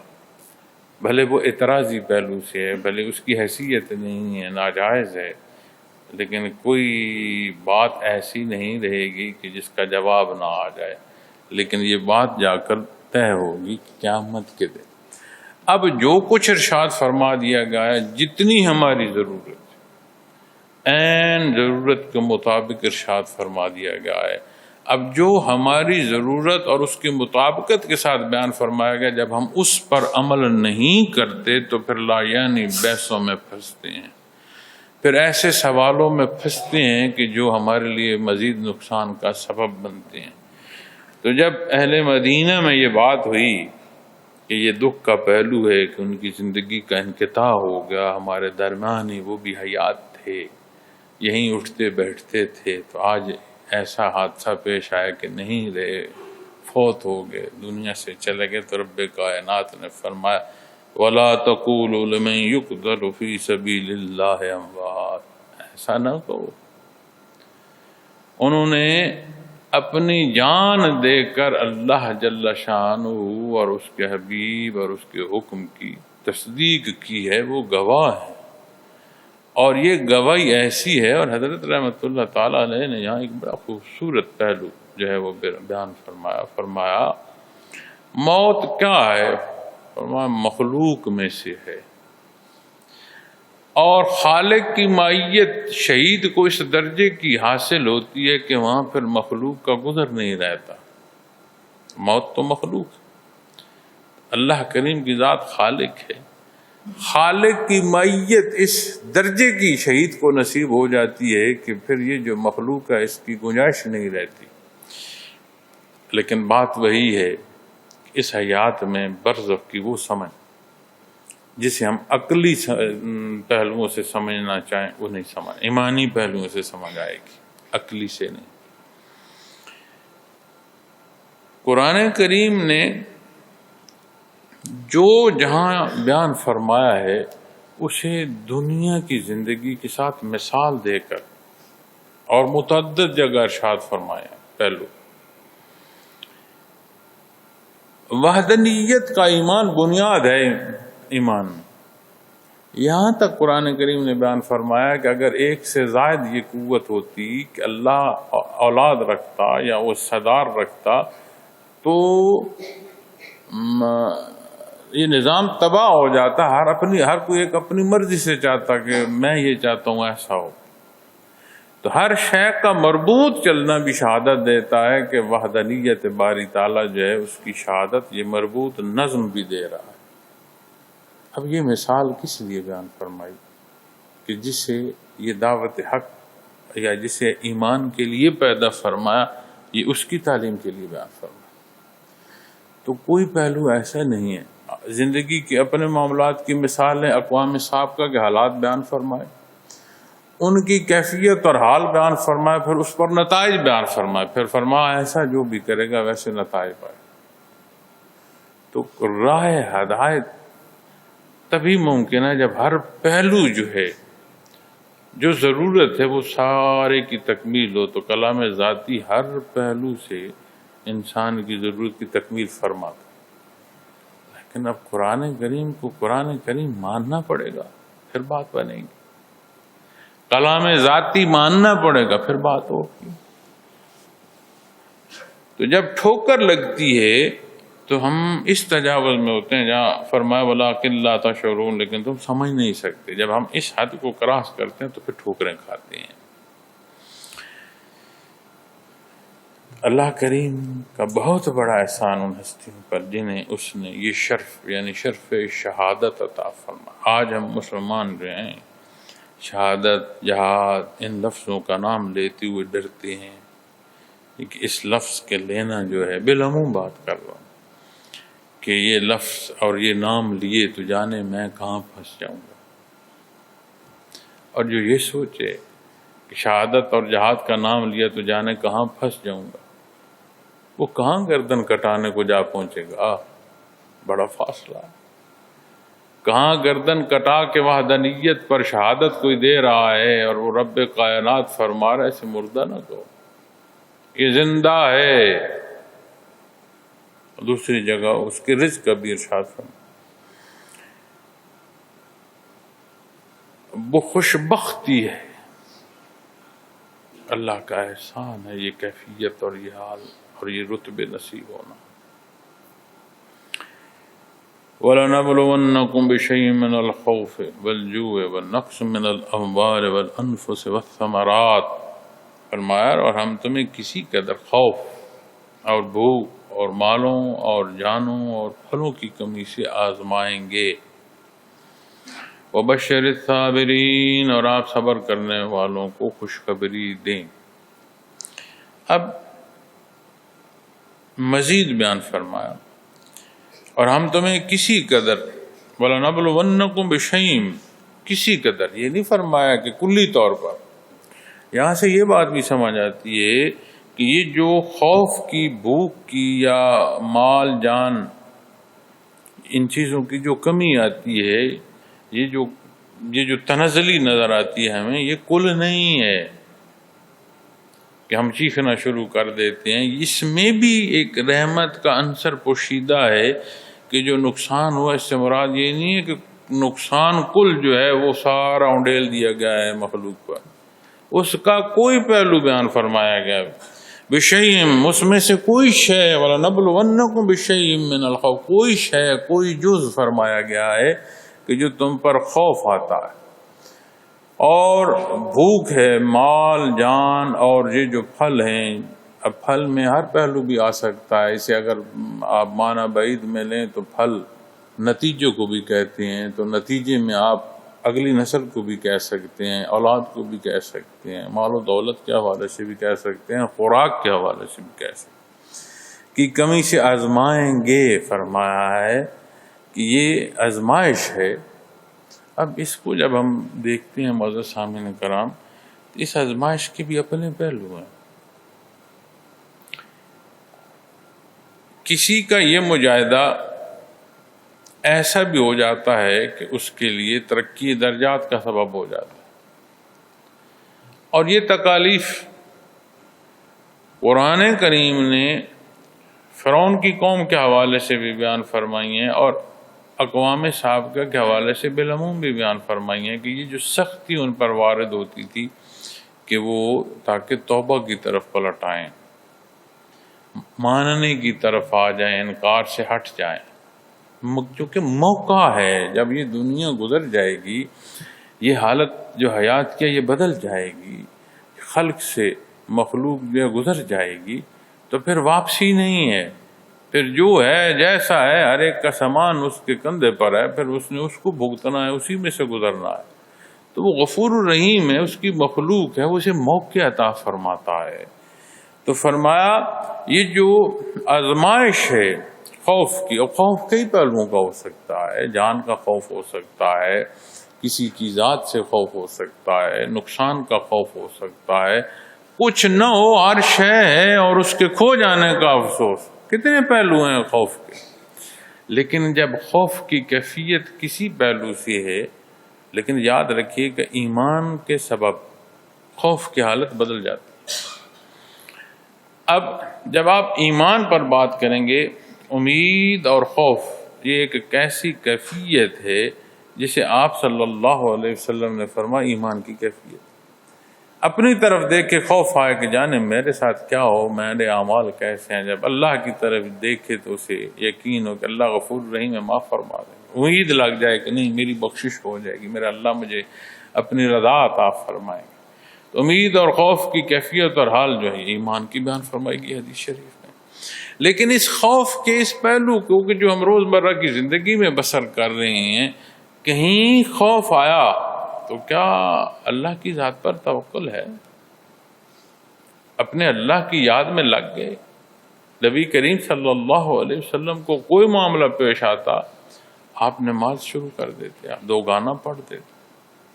بھلے وہ اعتراضی پہلو سے ہے، بھلے اس کی حیثیت نہیں ہے، ناجائز ہے، لیکن کوئی بات ایسی نہیں رہے گی کہ جس کا جواب نہ آ جائے، لیکن یہ بات جا کر طے ہوگی قیامت کے دن۔ اب جو کچھ ارشاد فرما دیا گیا ہے، جتنی ہماری ضرورت، عین ضرورت کے مطابق ارشاد فرما دیا گیا ہے۔ اب جو ہماری ضرورت اور اس کی مطابقت کے ساتھ بیان فرمایا گیا، جب ہم اس پر عمل نہیں کرتے تو پھر لا یعنی بحثوں میں پھنستے ہیں، پھر ایسے سوالوں میں پھنستے ہیں کہ جو ہمارے لیے مزید نقصان کا سبب بنتے ہیں۔ تو جب اہل مدینہ میں یہ بات ہوئی کہ یہ دکھ کا پہلو ہے کہ ان کی زندگی کا انقطاع ہو گیا، ہمارے درمیان ہی وہ بھی حیات تھے، یہیں اٹھتے بیٹھتے تھے، تو آج ایسا حادثہ پیش آیا کہ نہیں رہے، فوت ہو گئے، دنیا سے چلے گئے، تو رب کائنات نے فرمایا وَلَا تَقُولُوا لِمَن يُقْتَلُ فِي سَبِيلِ اللَّهِ أَمْوَاتٌ، ایسا نہ کہو۔ انہوں نے اپنی جان دے کر اللہ جل شانہ اور اس کے حبیب اور اس کے حکم کی تصدیق کی ہے، وہ گواہ ہے۔ اور یہ گواہی ایسی ہے، اور حضرت رحمۃ اللہ تعالیٰ علیہ نے یہاں ایک بڑا خوبصورت پہلو جو ہے وہ بیان فرمایا موت کیا ہے؟ فرمایا مخلوق میں سے ہے، اور خالق کی مائیت شہید کو اس درجے کی حاصل ہوتی ہے کہ وہاں پھر مخلوق کا گزر نہیں رہتا۔ موت تو مخلوق ہے، اللہ کریم کی ذات خالق ہے، خالق کی مائیت اس درجے کی شہید کو نصیب ہو جاتی ہے کہ پھر یہ جو مخلوق ہے اس کی گنجائش نہیں رہتی۔ لیکن بات وہی ہے، اس حیات میں برزخ کی وہ سمجھ جسے ہم عقلی پہلوؤں سے سمجھنا چاہیں وہ نہیں سمجھ، ایمانی پہلوؤں سے سمجھ آئے گی، عقلی سے نہیں۔ قرآن کریم نے جو جہاں بیان فرمایا ہے اسے دنیا کی زندگی کے ساتھ مثال دے کر اور متعدد جگہ ارشاد فرمایا۔ پہلو وحدانیت کا ایمان بنیاد ہے ایمان، یہاں تک قرآن کریم نے بیان فرمایا کہ اگر ایک سے زائد یہ قوت ہوتی کہ اللہ اولاد رکھتا یا وہ صدار رکھتا تو یہ نظام تباہ ہو جاتا، ہر کوئی ایک اپنی مرضی سے چاہتا کہ میں یہ چاہتا ہوں ایسا ہو۔ تو ہر شے کا مربوط چلنا بھی شہادت دیتا ہے کہ وحدانیت باری تعالیٰ جو ہے اس کی شہادت یہ مربوط نظم بھی دے رہا ہے۔ اب یہ مثال کس لیے بیان فرمائی کہ جسے یہ دعوت حق یا جسے ایمان کے لیے پیدا فرمایا یہ اس کی تعلیم کے لیے بیان فرمایا۔ تو کوئی پہلو ایسا نہیں ہے۔ زندگی کے اپنے معاملات کی مثالیں اقوام سابقہ کے حالات بیان فرمائے، ان کی کیفیت اور حال بیان فرمائے، پھر اس پر نتائج بیان فرمائے، پھر فرمایا ایسا جو بھی کرے گا ویسے نتائج پائے۔ تو راہ ہدایت تبھی ممکن ہے جب ہر پہلو جو ہے، جو ضرورت ہے، وہ سارے کی تکمیل ہو۔ تو کلام ذاتی ہر پہلو سے انسان کی ضرورت کی تکمیل فرماتا، لیکن اب قرآن کریم کو قرآن کریم ماننا پڑے گا، پھر بات بنے گی۔ کلام ذاتی ماننا پڑے گا، پھر بات ہوگی۔ تو جب ٹھوکر لگتی ہے تو ہم اس تجاوز میں ہوتے ہیں جہاں فرمایا وَلَٰكِن لَا تَشْعُرُونَ، لیکن تم سمجھ نہیں سکتے۔ جب ہم اس حد کو کراس کرتے ہیں تو پھر ٹھوکریں کھاتے ہیں۔ اللہ کریم کا بہت بڑا احسان ان ہستیوں پر جنہیں اس نے یہ شرف یعنی شرف شہادت عطا فرمایا۔ آج ہم مسلمان جو ہیں شہادت، جہاد، ان لفظوں کا نام لیتے ہوئے ڈرتے ہیں کہ اس لفظ کے لینا جو ہے، بالعموم بات کر رہا ہوں، کہ یہ لفظ اور یہ نام لیے تو جانے میں کہاں پھنس جاؤں گا۔ اور جو یہ سوچے کہ شہادت اور جہاد کا نام لیا تو جانے کہاں پھنس جاؤں گا، وہ کہاں گردن کٹانے کو جا پہنچے گا؟ بڑا فاصلہ ہے۔ کہاں گردن کٹا کے وحدانیت پر شہادت کوئی دے رہا ہے اور وہ رب کائنات فرما رہا ہے اسے مردہ نہ کہو، یہ زندہ ہے۔ دوسری جگہ اس کے رزق کا بھی ارشاد فرما، وہ خوش بختی ہے، اللہ کا احسان ہے یہ کیفیت اور یہ حال اور یہ رتبے نصیب ہونا۔ وَلَنَبْلُوَنَّكُمْ بِشَيْءٍ مِّنَ الْخَوْفِ وَالْجُوعِ وَالنَّقْصِ مِّنَ الْأَمْوَالِ وَالْأَنفُسِ وَالثَّمَرَاتِ، فرمایا اور ہم تمہیں کسی قدر خوف اور بھوک اور مالوں اور جانوں اور پھلوں کی کمی سے آزمائیں گے۔ وَبَشِّرِ الصَّابِرِينَ، اور آپ صبر کرنے والوں کو خوشخبری دیں۔ اب مزید بیان فرمایا اور ہم تمہیں کسی قدر، وَلَنَبْلُوَنَّكُمْ بِشَيْءٍ، کسی قدر، یہ نہیں فرمایا کہ کلی طور پر۔ یہاں سے یہ بات بھی سمجھ آتی ہے کہ یہ جو خوف کی، بھوک کی یا مال جان ان چیزوں کی جو کمی آتی ہے، یہ جو تنزلی نظر آتی ہے ہمیں، یہ کل نہیں ہے کہ ہم چیخنا شروع کر دیتے ہیں۔ اس میں بھی ایک رحمت کا عنصر پوشیدہ ہے کہ جو نقصان ہوا، اس سے مراد یہ نہیں ہے کہ نقصان کل جو ہے وہ سارا انڈیل دیا گیا ہے مخلوق پر، اس کا کوئی پہلو بیان فرمایا گیا ہے۔ بِشَيْءٍ، اس میں سے کوئی شے، وَلَنَبْلُوَنَّكُمْ بِشَيْءٍ مِّنَ الْخَوْفِ، کوئی شے، کوئی جز فرمایا گیا ہے کہ جو تم پر خوف آتا ہے، اور بھوک ہے، مال جان، اور یہ جو پھل ہیں۔ اب پھل میں ہر پہلو بھی آ سکتا ہے، اسے اگر آپ معنی بعید میں لیں تو پھل نتیجے کو بھی کہتے ہیں، تو نتیجے میں آپ اگلی نسل کو بھی کہہ سکتے ہیں، اولاد کو بھی کہہ سکتے ہیں، مال و دولت کے حوالے سے بھی کہہ سکتے ہیں، خوراک کے حوالے سے بھی کہہ سکتے ہیں کہ کمی سے آزمائیں گے۔ فرمایا ہے کہ یہ آزمائش ہے۔ اب اس کو جب ہم دیکھتے ہیں معزز سامعین کرام، تو اس آزمائش کے بھی اپنے پہلو ہیں۔ کسی کا یہ مجاہدہ ایسا بھی ہو جاتا ہے کہ اس کے لیے ترقی درجات کا سبب ہو جاتا ہے، اور یہ تکالیف قرآن کریم نے فرعون کی قوم کے حوالے سے بھی بیان فرمائی ہیں اور اقوام سابقہ کے حوالے سے بالعموم بھی بیان فرمائی ہیں کہ یہ جو سختی ان پر وارد ہوتی تھی کہ وہ تاکہ توبہ کی طرف پلٹ آئیں، ماننے کی طرف آ جائیں، انکار سے ہٹ جائیں، کیونکہ موقع ہے جب یہ دنیا گزر جائے گی، یہ حالت جو حیات کی یہ بدل جائے گی، خلق سے مخلوق جو گزر جائے گی، تو پھر واپسی نہیں ہے، پھر جو ہے جیسا ہے ہر ایک کا سامان اس کے کندھے پر ہے، پھر اس نے اس کو بھگتنا ہے، اسی میں سے گزرنا ہے۔ تو وہ غفور الرحیم ہے، اس کی مخلوق ہے، وہ اسے موقع عطا فرماتا ہے تو فرمایا یہ جو آزمائش ہے خوف کی، اور خوف کئی پہلوؤں کا ہو سکتا ہے، جان کا خوف ہو سکتا ہے، کسی کی ذات سے خوف ہو سکتا ہے، نقصان کا خوف ہو سکتا ہے، کچھ نہ ہو ہر شے ہے اور اس کے کھو جانے کا افسوس، کتنے پہلو ہیں خوف کے۔ لیکن جب خوف کی کیفیت کسی پہلو سے ہے، لیکن یاد رکھیے کہ ایمان کے سبب خوف کی حالت بدل جاتی ہے۔ اب جب آپ ایمان پر بات کریں گے، امید اور خوف یہ ایک ایسی کیفیت ہے جسے آپ صلی اللہ علیہ وسلم نے فرمایا ایمان کی کیفیت۔ اپنی طرف دیکھ کے خوف آئے کہ جانے میرے ساتھ کیا ہو، میرے اعمال کیسے ہیں، جب اللہ کی طرف دیکھے تو اسے یقین ہو کہ اللہ غفور رحیم ہے، معاف فرما دے، امید لگ جائے کہ نہیں میری بخشش ہو جائے گی، میرا اللہ مجھے اپنی رضا عطا فرمائے گی۔ تو امید اور خوف کی کیفیت اور حال جو ہے ایمان کی بیان فرمائی گئی حدیث شریف میں۔ لیکن اس خوف کے اس پہلو کو کہ جو ہم روزمرہ کی زندگی میں بسر کر رہے ہیں، کہیں خوف آیا تو کیا اللہ کی ذات پر توکل ہے؟ اپنے اللہ کی یاد میں لگ گئے؟ نبی کریم صلی اللہ علیہ وسلم کو کوئی معاملہ پیش آتا، آپ نماز شروع کر دیتے، آپ دو گانا پڑھ دیتے،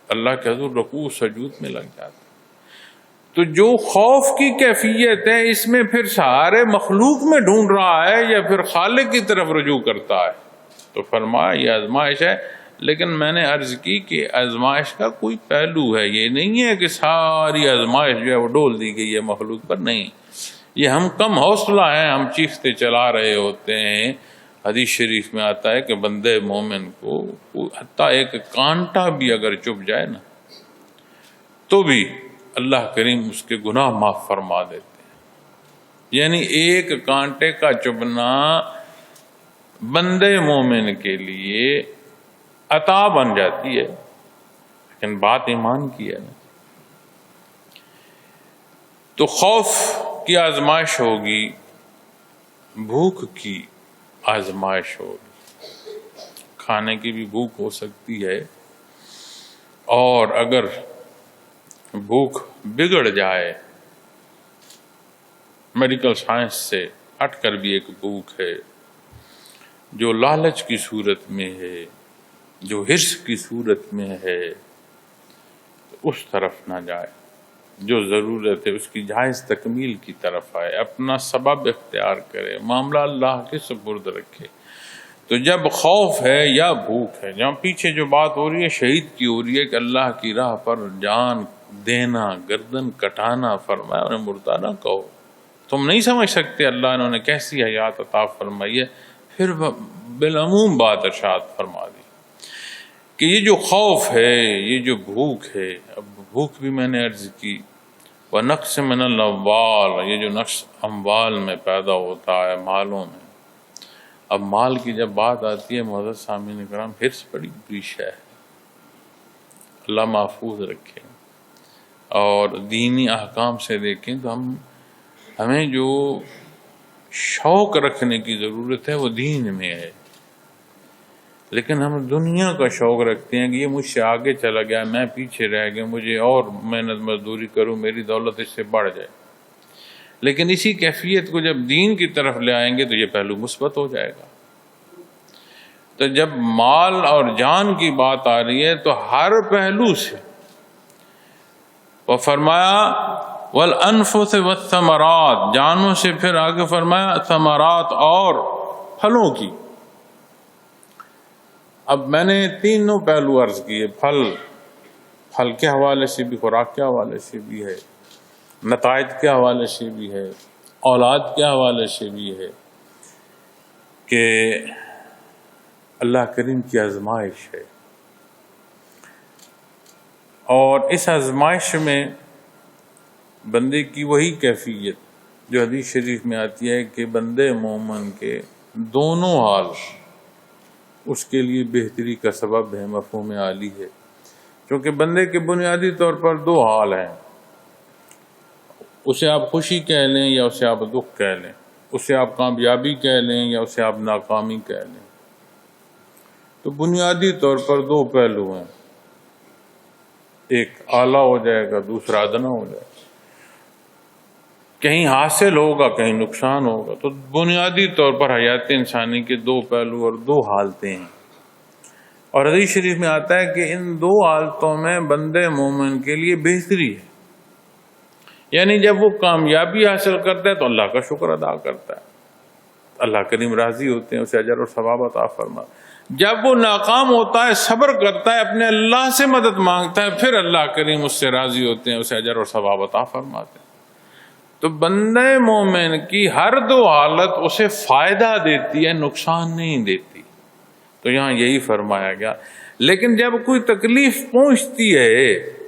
اللہ کے حضور رکوع سجود میں لگ جاتے۔ تو جو خوف کی کیفیت ہے اس میں پھر سارے مخلوق میں ڈھونڈ رہا ہے یا پھر خالق کی طرف رجوع کرتا ہے؟ تو فرمایا یہ آزمائش ہے، لیکن میں نے عرض کی کہ آزمائش کا کوئی پہلو ہے، یہ نہیں ہے کہ ساری آزمائش جو ہے وہ ڈول دی گئی ہے مخلوق پر، نہیں، یہ ہم کم حوصلہ ہیں، ہم چیختے چلا رہے ہوتے ہیں۔ حدیث شریف میں آتا ہے کہ بندے مومن کو حتیٰ ایک کانٹا بھی اگر چبھ جائے نا تو بھی اللہ کریم اس کے گناہ معاف فرما دیتے ہیں۔ یعنی ایک کانٹے کا چبھنا بندے مومن کے لیے عطا بن جاتی ہے، لیکن بات ایمان کی ہے نا۔ تو خوف کی آزمائش ہوگی، بھوک کی آزمائش ہوگی، کھانے کی بھی بھوک ہو سکتی ہے، اور اگر بھوک بگڑ جائے، میڈیکل سائنس سے ہٹ کر بھی ایک بھوک ہے جو لالچ کی صورت میں ہے، جو حرص کی صورت میں ہے، تو اس طرف نہ جائے، جو ضرورت ہے اس کی جائز تکمیل کی طرف آئے، اپنا سبب اختیار کرے، معاملہ اللہ کے سپرد رکھے۔ تو جب خوف ہے یا بھوک ہے، جہاں پیچھے جو بات ہو رہی ہے شہید کی ہو رہی ہے کہ اللہ کی راہ پر جان دینا، گردن کٹانا، فرمایا انہیں مردہ نہ کہو، تم نہیں سمجھ سکتے اللہ نے انہیں کیسی حیات عطا فرمائی ہے۔ پھر بالعموم بات ارشاد فرما دی کہ یہ جو خوف ہے، یہ جو بھوک ہے، اب بھوک بھی میں نے عرض کی، وَنَقْصٍ مِّنَ الْأَمْوَالِ، یہ جو نقص اموال میں پیدا ہوتا ہے، مالوں میں۔ اب مال کی جب بات آتی ہے معزز سامعین کرام، حرص بڑی بری شے ہے، اللہ محفوظ رکھے۔ اور دینی احکام سے دیکھیں تو ہمیں جو شوق رکھنے کی ضرورت ہے وہ دین میں ہے، لیکن ہم دنیا کا شوق رکھتے ہیں کہ یہ مجھ سے آگے چلا گیا، میں پیچھے رہ گیا، مجھے اور محنت مزدوری کروں، میری دولت اس سے بڑھ جائے۔ لیکن اسی کیفیت کو جب دین کی طرف لے آئیں گے تو یہ پہلو مثبت ہو جائے گا۔ تو جب مال اور جان کی بات آ رہی ہے تو ہر پہلو سے، وہ فرمایا وَالْأَنفُسِ وَالثَّمَرَاتِ، جانوں سے، پھر آگے فرمایا ثمرات اور پھلوں کی۔ اب میں نے تینوں پہلو عرض کیے، پھل کے حوالے سے بھی، خوراک کے حوالے سے بھی ہے، نتائج کے حوالے سے بھی ہے، اولاد کے حوالے سے بھی ہے، کہ اللہ کریم کی آزمائش ہے۔ اور اس آزمائش میں بندے کی وہی کیفیت جو حدیث شریف میں آتی ہے کہ بندے مومن کے دونوں حال اس کے لیے بہتری کا سبب ہے، مفہوم عالی ہے، کیونکہ بندے کے بنیادی طور پر دو حال ہیں، اسے آپ خوشی کہہ لیں یا اسے آپ دکھ کہہ لیں، اسے آپ کامیابی کہہ لیں یا اسے آپ ناکامی کہہ لیں۔ تو بنیادی طور پر دو پہلو ہیں، ایک اعلیٰ ہو جائے گا، دوسرا ادنا ہو جائے گا۔ کہیں حاصل ہوگا کہیں نقصان ہوگا. تو بنیادی طور پر حیات انسانی کے دو پہلو اور دو حالتیں ہیں، اور حدیث شریف میں آتا ہے کہ ان دو حالتوں میں بندے مومن کے لیے بہتری ہے. یعنی جب وہ کامیابی حاصل کرتا ہے تو اللہ کا شکر ادا کرتا ہے، اللہ کریم راضی ہوتے ہیں، اسے اجر اور ثواب عطا فرما. جب وہ ناکام ہوتا ہے صبر کرتا ہے، اپنے اللہ سے مدد مانگتا ہے، پھر اللہ کریم اس سے راضی ہوتے ہیں، اسے اجر اور ثواب عطا فرماتے ہیں. تو بندے مومن کی ہر دو حالت اسے فائدہ دیتی ہے، نقصان نہیں دیتی. تو یہاں یہی فرمایا گیا. لیکن جب کوئی تکلیف پہنچتی ہے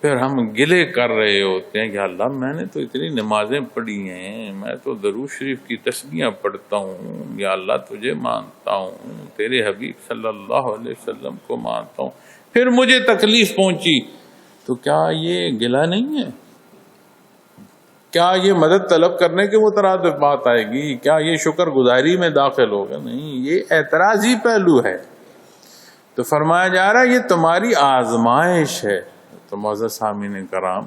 پھر ہم گلے کر رہے ہوتے ہیں کہ اللہ میں نے تو اتنی نمازیں پڑھی ہیں، میں تو درود شریف کی تسبیحاں پڑھتا ہوں، یا اللہ تجھے مانتا ہوں، تیرے حبیب صلی اللہ علیہ وسلم کو مانتا ہوں، پھر مجھے تکلیف پہنچی. تو کیا یہ گلہ نہیں ہے؟ کیا یہ مدد طلب کرنے کے مترادف بات آئے گی؟ کیا یہ شکر گزاری میں داخل ہوگا؟ نہیں، یہ اعتراضی پہلو ہے. تو فرمایا جا رہا ہے یہ تمہاری آزمائش ہے. تو معزز سامعین کرام،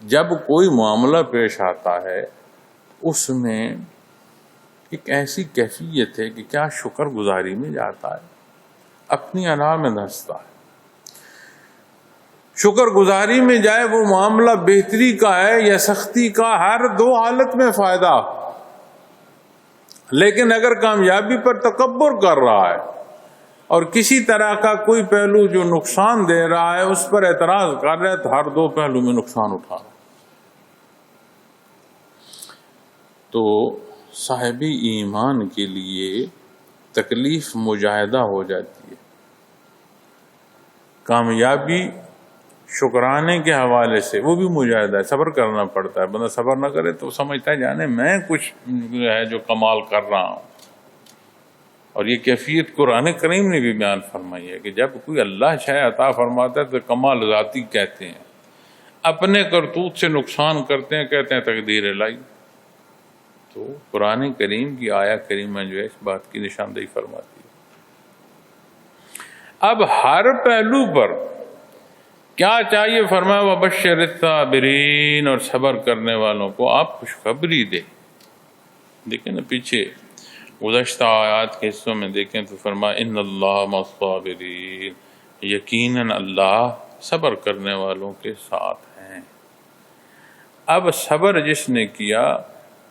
جب کوئی معاملہ پیش آتا ہے اس میں ایک ایسی کیفیت ہے کہ کیا شکر گزاری میں جاتا ہے، اپنی انا میں دھنستا ہے. شکر گزاری میں جائے وہ معاملہ بہتری کا ہے یا سختی کا، ہر دو حالت میں فائدہ. لیکن اگر کامیابی پر تکبر کر رہا ہے اور کسی طرح کا کوئی پہلو جو نقصان دے رہا ہے اس پر اعتراض کر رہا ہے تو ہر دو پہلو میں نقصان اٹھا رہا ہے. تو صاحب ایمان کے لیے تکلیف مجاہدہ ہو جاتی ہے. کامیابی شکرانے کے حوالے سے وہ بھی مجاہدہ ہے، صبر کرنا پڑتا ہے. بندہ صبر نہ کرے تو سمجھتا ہے جانے میں کچھ ہے جو کمال کر رہا ہوں. اور یہ کیفیت قرآن کریم نے بھی بیان فرمائی ہے کہ جب کوئی اللہ شے عطا فرماتا ہے تو کمال ذاتی کہتے ہیں. اپنے کرتوت سے نقصان کرتے ہیں کہتے ہیں تقدیر الہی. تو قرآن کریم کی آیا کریمہ جو ہے اس بات کی نشاندہی فرماتی ہے. اب ہر پہلو پر کیا چاہیے؟ فرمایا وبشر الصابرین، اور صبر کرنے والوں کو آپ خوشخبری دیں. دیکھیں نا پیچھے گزشتہ آیات کے حصوں میں دیکھیں تو فرمایا ان اللہ مع الصابرین، یقیناً اللہ صبر کرنے والوں کے ساتھ ہیں. اب صبر جس نے کیا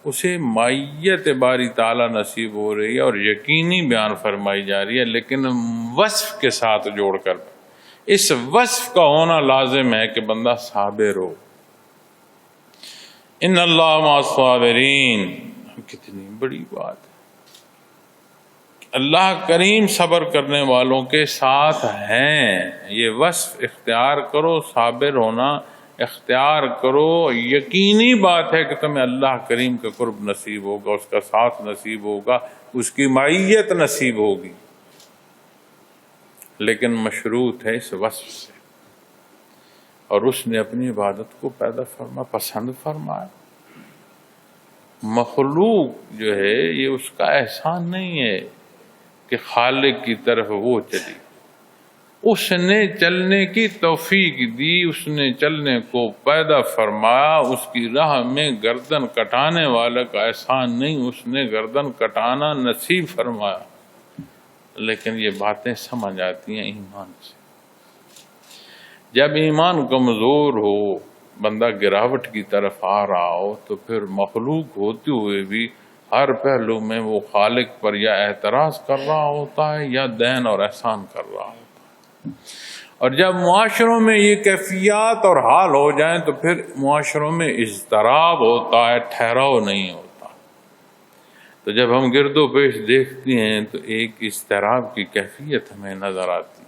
اسے معیت باری تعالیٰ نصیب ہو رہی ہے اور یقینی بیان فرمائی جا رہی ہے، لیکن وصف کے ساتھ جوڑ کر. اس وصف کا ہونا لازم ہے کہ بندہ صابر ہو. ان اللہ مع الصابرین، کتنی بڑی بات ہے. اللہ کریم صبر کرنے والوں کے ساتھ ہیں. یہ وصف اختیار کرو، صابر ہونا اختیار کرو. یقینی بات ہے کہ تمہیں اللہ کریم کا قرب نصیب ہوگا، اس کا ساتھ نصیب ہوگا، اس کی معیت نصیب ہوگی. لیکن مشروط ہے اس وصف سے، اور اس نے اپنی عبادت کو پیدا پسند فرمایا. مخلوق جو ہے یہ اس کا احسان نہیں ہے کہ خالق کی طرف وہ چلی. اس نے چلنے کی توفیق دی، اس نے چلنے کو پیدا فرمایا. اس کی راہ میں گردن کٹانے والے کا احسان نہیں، اس نے گردن کٹانا نصیب فرمایا. لیکن یہ باتیں سمجھ آتی ہیں ایمان سے. جب ایمان کمزور ہو، بندہ گراوٹ کی طرف آ رہا ہو، تو پھر مخلوق ہوتے ہوئے بھی ہر پہلو میں وہ خالق پر یا اعتراض کر رہا ہوتا ہے یا دین اور احسان کر رہا ہوتا ہے. اور جب معاشروں میں یہ کیفیات اور حال ہو جائیں تو پھر معاشروں میں اضطراب ہوتا ہے، ٹھہراؤ نہیں ہوتا. تو جب ہم گرد و پیش دیکھتے ہیں تو ایک اضطراب کی کیفیت ہمیں نظر آتی ہے.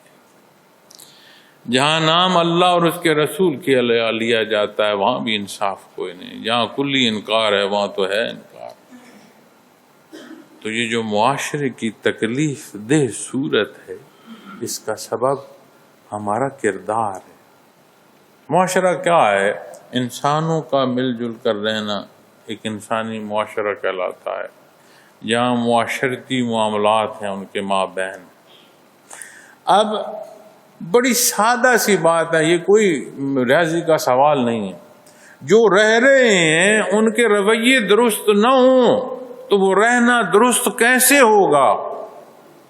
جہاں نام اللہ اور اس کے رسول کے لیا جاتا ہے وہاں بھی انصاف کوئی نہیں. جہاں کلی انکار ہے وہاں تو ہے انکار. تو یہ جو معاشرے کی تکلیف دہ صورت ہے اس کا سبب ہمارا کردار ہے. معاشرہ کیا ہے؟ انسانوں کا مل جل کر رہنا ایک انسانی معاشرہ کہلاتا ہے، جہاں معاشرتی معاملات ہیں ان کے مابین. اب بڑی سادہ سی بات ہے، یہ کوئی ریاضی کا سوال نہیں ہے. جو رہ رہے ہیں ان کے رویے درست نہ ہوں تو وہ رہنا درست کیسے ہوگا،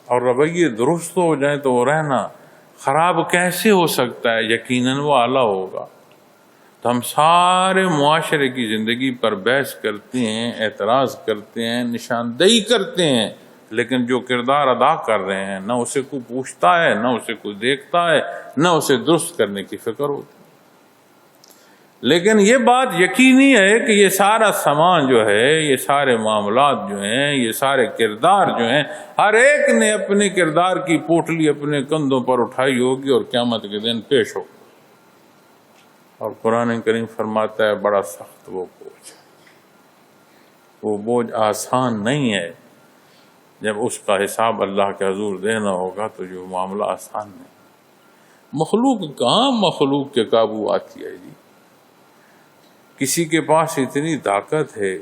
اور رویے درست ہو جائیں تو وہ رہنا خراب کیسے ہو سکتا ہے؟ یقیناً وہ اعلیٰ ہوگا۔ تو ہم سارے معاشرے کی زندگی پر بحث کرتے ہیں، اعتراض کرتے ہیں، نشاندہی کرتے ہیں، لیکن جو کردار ادا کر رہے ہیں نہ اسے کوئی پوچھتا ہے، نہ اسے کوئی دیکھتا ہے، نہ اسے درست کرنے کی فکر ہوتی۔ لیکن یہ بات یقینی ہے کہ یہ سارا سامان جو ہے، یہ سارے معاملات جو ہیں، یہ سارے کردار جو ہیں، ہر ایک نے اپنے کردار کی پوٹلی اپنے کندھوں پر اٹھائی ہوگی اور قیامت کے دن پیش ہوگی۔ اور قرآن کریم فرماتا ہے بڑا سخت وہ بوجھ ہے، وہ بوجھ آسان نہیں ہے۔ جب اس کا حساب اللہ کے حضور دینا ہوگا تو جو معاملہ آسان نہیں۔ مخلوق کہاں مخلوق کے قابو آتی ہے جی؟ کسی کے پاس اتنی طاقت ہے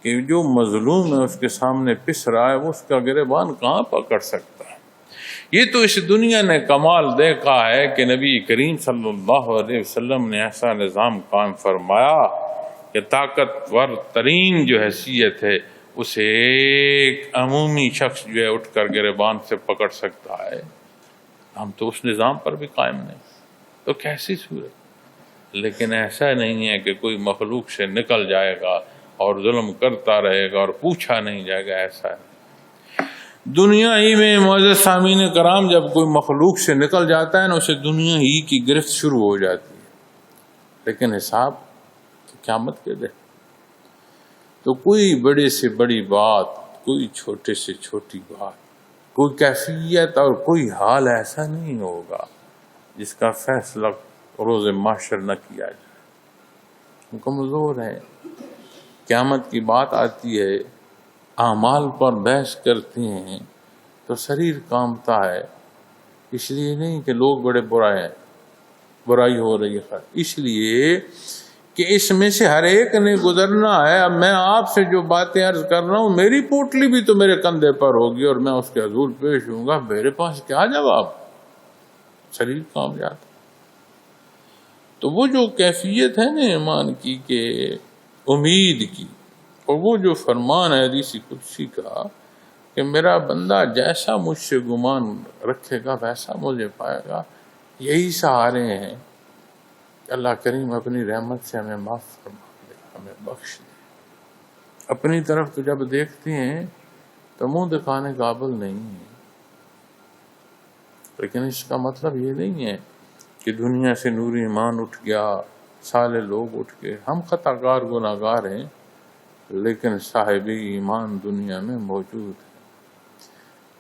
کہ جو مظلوم ہے اس کے سامنے پس رہا ہے، وہ اس کا گریبان کہاں پکڑ سکتا ہے؟ یہ تو اس دنیا نے کمال دیکھا ہے کہ نبی کریم صلی اللہ علیہ وسلم نے ایسا نظام قائم فرمایا کہ طاقتور ترین جو حیثیت ہے اسے ایک عمومی شخص جو ہے اٹھ کر گریبان سے پکڑ سکتا ہے۔ ہم تو اس نظام پر بھی قائم نہیں، تو کیسی صورت؟ لیکن ایسا نہیں ہے کہ کوئی مخلوق سے نکل جائے گا اور ظلم کرتا رہے گا اور پوچھا نہیں جائے گا، ایسا ہے۔ دنیا ہی میں معزز سامعین کرام جب کوئی مخلوق سے نکل جاتا ہے نا، اسے دنیا ہی کی گرفت شروع ہو جاتی ہے، لیکن حساب قیامت کے دن تو کوئی بڑے سے بڑی بات، کوئی چھوٹے سے چھوٹی بات، کوئی کیفیت اور کوئی حال ایسا نہیں ہوگا جس کا فیصلہ روز محشر نہ کیا جائے۔ ہم کمزور ہیں، قیامت کی بات آتی ہے، اعمال پر بحث کرتے ہیں تو شریر کانپتا ہے، اس لیے نہیں کہ لوگ بڑے برائے ہیں، برائی ہو رہی ہے، اس لیے کہ اس میں سے ہر ایک نے گزرنا ہے۔ اب میں آپ سے جو باتیں عرض کر رہا ہوں، میری پوٹلی بھی تو میرے کندھے پر ہوگی اور میں اس کے حضور پیش ہوں گا، میرے پاس کیا جواب؟ شریر کانپ جاتا۔ تو وہ جو کیفیت ہے نا ایمان کی کہ امید کی، اور وہ جو فرمان ہے حدیث قدسی کا کہ میرا بندہ جیسا مجھ سے گمان رکھے گا ویسا مجھے پائے گا، یہی سہارے ہیں۔ اللہ کریم اپنی رحمت سے ہمیں معاف فرما دے، ہمیں بخش دے۔ اپنی طرف تو جب دیکھتے ہیں تو منہ دکھانے قابل نہیں ہے، لیکن اس کا مطلب یہ نہیں ہے کہ دنیا سے نور ایمان اٹھ گیا، سالے لوگ اٹھ گئے۔ ہم خطا کار گناہ گار ہیں، لیکن صاحب ایمان دنیا میں موجود ہے۔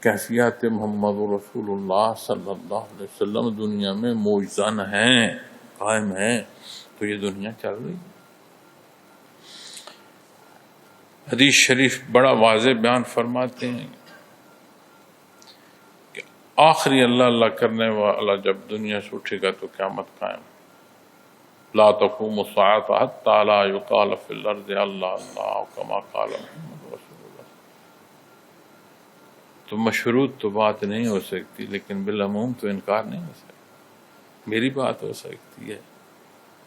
کیفیات محمد رسول اللہ صلی اللہ علیہ وسلم دنیا میں موجزن ہیں، قائم ہیں، تو یہ دنیا چل رہی ہے۔ حدیث شریف بڑا واضح بیان فرماتے ہیں کہ آخری اللہ اللہ کرنے والا جب دنیا سے اٹھے گا تو قیامت قائم۔ لا تقوم الساعة حتى لا يقال في الارض اللہ اللہ كما قال محمد رسول اللہ۔ تو مشروط تو بات نہیں ہو سکتی، لیکن بالعموم تو انکار نہیں ہو سکتا۔ میری بات ہو سکتی ہے،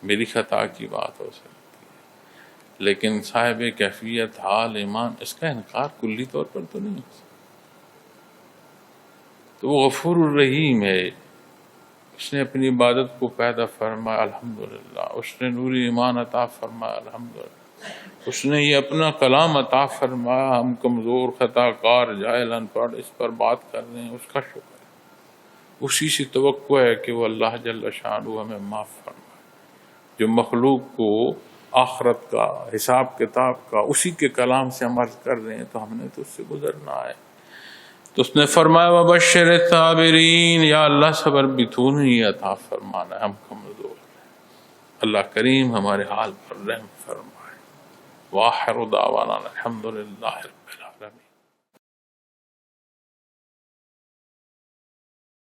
میری خطا کی بات ہو سکتی ہے، لیکن صاحب کیفیت حال ایمان اس کا انکار کلی طور پر تو نہیں ہو سکتا۔ تو وہ غفور الرحیم ہے، اس نے اپنی عبادت کو پیدا فرمایا الحمدللہ، اس نے نوری ایمان عطا فرمایا الحمدللہ، اس نے یہ اپنا کلام عطا فرمایا۔ ہم کمزور، خطا کار، جاہل، ان پڑھ اس پر بات کر رہے ہیں، اس کا شکر ہے۔ اسی سے توقع ہے کہ وہ اللہ جل شانہ ہمیں معاف فرمائے۔ جو مخلوق کو آخرت کا، حساب کتاب کا اسی کے کلام سے ہم عرض کر رہے ہیں، تو ہم نے تو اس سے گزرنا ہے۔ تو اس نے فرمایا وبشر الصابرین، یا اللہ صبر بھی تو نہیں عطا فرمانا ہے، ہم کمزور ہیں۔ اللہ کریم ہمارے حال پر رحم فرمائے۔ وآخر دعوانا الحمدللہ رب العالمین۔